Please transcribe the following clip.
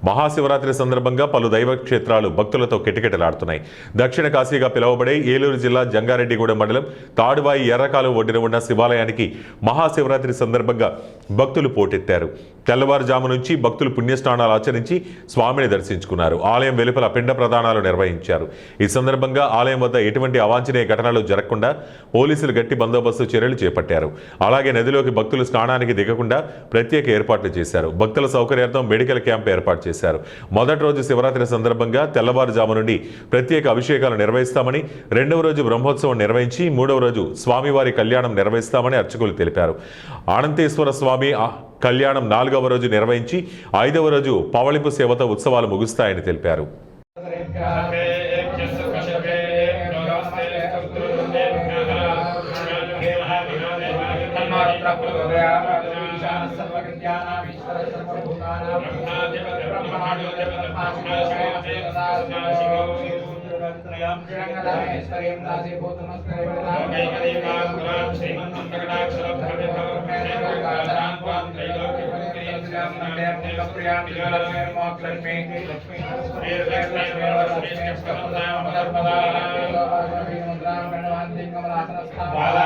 మహాశివరాత్రి సందర్భంగా పలు దైవ క్షేత్రాలు భక్తులతో కిటకిటలాడుతున్నాయి. దక్షిణ కాశీగా పిలువబడే ఏలూరు జిల్లా జంగారెడ్డిగూడెం మండలం తాడువాయి ఎర్రకాలు ఒడ్డున ఉన్న శివాలయానికి మహాశివరాత్రి సందర్భంగా భక్తులు పోటెత్తారు. తెల్లవారుజాము నుంచి భక్తులు పుణ్యస్నానాలు ఆచరించి స్వామిని దర్శించుకున్నారు. ఆలయం వెలుపల పిండ ప్రదానాలు నిర్వహించారు. ఈ సందర్భంగా ఆలయం వద్ద ఎటువంటి అవాంఛనీయ ఘటనలు జరగకుండా పోలీసులు గట్టి బందోబస్తు చర్యలు చేపట్టారు. అలాగే నదిలోకి భక్తులు స్నానానికి దిగకుండా ప్రత్యేక ఏర్పాట్లు చేశారు. భక్తుల సౌకర్యార్థం మెడికల్ క్యాంప్ ఏర్పాటు చేశారు. మొదటి రోజు శివరాత్రి సందర్భంగా తెల్లవారుజాము నుండి ప్రత్యేక అభిషేకాలు నిర్వహిస్తామని, రెండవ రోజు బ్రహ్మోత్సవం నిర్వహించి మూడవ రోజు స్వామివారి కళ్యాణం నిర్వహిస్తామని అర్చకులు తెలిపారు. అనంతేశ్వర స్వామి కళ్యాణం 4వ రోజు నిర్వహించి 5వ రోజు పవళింపు సేవతో ఉత్సవాలు ముగుస్తాయని తెలిపారు.